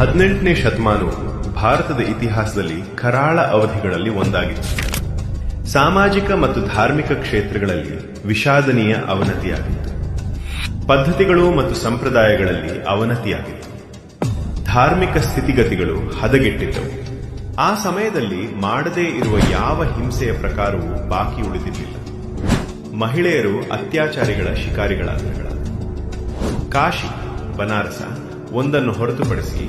18ನೇ ಶತಮಾನವು ಭಾರತದ ಇತಿಹಾಸದಲ್ಲಿ ಕರಾಳ ಅವಧಿಗಳಲ್ಲಿ ಒಂದಾಗಿತ್ತು. ಸಾಮಾಜಿಕ ಮತ್ತು ಧಾರ್ಮಿಕ ಕ್ಷೇತ್ರಗಳಲ್ಲಿ ವಿಷಾದನೀಯ ಅವನತಿಯಾಗಿತ್ತು. ಪದ್ಧತಿಗಳು ಮತ್ತು ಸಂಪ್ರದಾಯಗಳಲ್ಲಿ ಅವನತಿಯಾಗಿತ್ತು. ಧಾರ್ಮಿಕ ಸ್ಥಿತಿಗತಿಗಳು ಹದಗೆಟ್ಟಿದ್ದವು. ಆ ಸಮಯದಲ್ಲಿ ಮಾಡದೇ ಇರುವ ಯಾವ ಹಿಂಸೆಯ ಪ್ರಕಾರವೂ ಬಾಕಿ ಉಳಿದಿರಲಿಲ್ಲ. ಮಹಿಳೆಯರು ಅತ್ಯಾಚಾರಿಗಳ ಶಿಕಾರಿಗಳಾದರು. ಕಾಶಿ, ಬನಾರಸ ಒಂದನ್ನು ಹೊರತುಪಡಿಸಿ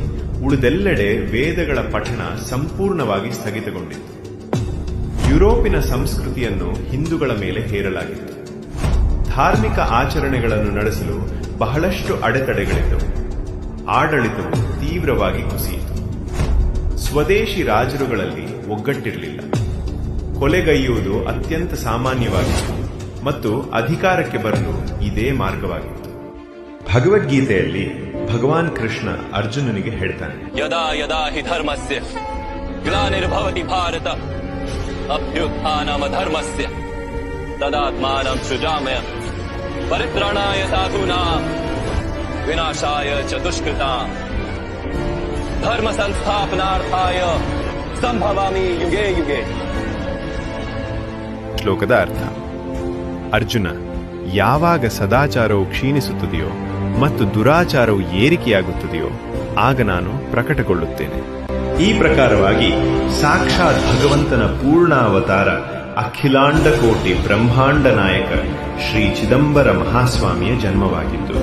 ಉಳಿದೆಲ್ಲೆಡೆ ವೇದಗಳ ಪಠಣ ಸಂಪೂರ್ಣವಾಗಿ ಸ್ಥಗಿತಗೊಂಡಿತ್ತು. ಯುರೋಪಿನ ಸಂಸ್ಕೃತಿಯನ್ನು ಹಿಂದೂಗಳ ಮೇಲೆ ಹೇರಲಾಗಿತ್ತು. ಧಾರ್ಮಿಕ ಆಚರಣೆಗಳನ್ನು ನಡೆಸಲು ಬಹಳಷ್ಟು ಅಡೆತಡೆಗಳಿದ್ದವು. ಆಡಳಿತವು ತೀವ್ರವಾಗಿ ಕುಸಿಯಿತು. ಸ್ವದೇಶಿ ರಾಜರುಗಳಲ್ಲಿ ಒಗ್ಗಟ್ಟಿರಲಿಲ್ಲ. ಕೊಲೆಗೈಯುವುದು ಅತ್ಯಂತ ಸಾಮಾನ್ಯವಾಗಿತ್ತು ಮತ್ತು ಅಧಿಕಾರಕ್ಕೆ ಬರಲು ಇದೇ ಮಾರ್ಗವಾಗಿತ್ತು. ಭಗವದ್ಗೀತೆಯಲ್ಲಿ ಭಗವಾನ್ ಕೃಷ್ಣ ಅರ್ಜುನನಿಗೆ ಹೇಳ್ತಾನೆ, ಯದಾ ಯದಾ ಹಿ ಧರ್ಮಸ್ಯ ಗ್ಲಾನಿರ್ಭವತಿ ಭಾರತ ಅಭ್ಯುತ್ಥಾನಮ ಧರ್ಮಸ್ಯ ತದಾತ್ಮಾನಂ ಸೃಜಾಮ್ಯ ಪರಿತ್ರಾಣಾಯ ಸಾಧೂನಾಂ ವಿನಾಶಾಯ ಚ ದುಷ್ಕೃತಾಂ ಧರ್ಮ ಸಂಸ್ಥಾಪನಾರ್ಥಾಯ ಸಂಭವಾಮಿ ಯುಗೆ ಯುಗೆ. ಶ್ಲೋಕದ ಅರ್ಥ: ಅರ್ಜುನ, ಯಾವಾಗ ಸದಾಚಾರವು ಕ್ಷೀಣಿಸುತ್ತದೆಯೋ ಮತ್ತು ದುರಾಚಾರವು ಏರಿಕೆಯಾಗುತ್ತದೆಯೋ ಆಗ ನಾನು ಪ್ರಕಟಗೊಳ್ಳುತ್ತೇನೆ. ಈ ಪ್ರಕಾರವಾಗಿ ಸಾಕ್ಷಾತ್ ಭಗವಂತನ ಪೂರ್ಣಾವತಾರ ಅಖಿಲಾಂಡ ಕೋಟಿ ಬ್ರಹ್ಮಾಂಡ ನಾಯಕ ಶ್ರೀ ಚಿದಂಬರ ಮಹಾಸ್ವಾಮಿಯ ಜನ್ಮವಾಗಿದ್ದು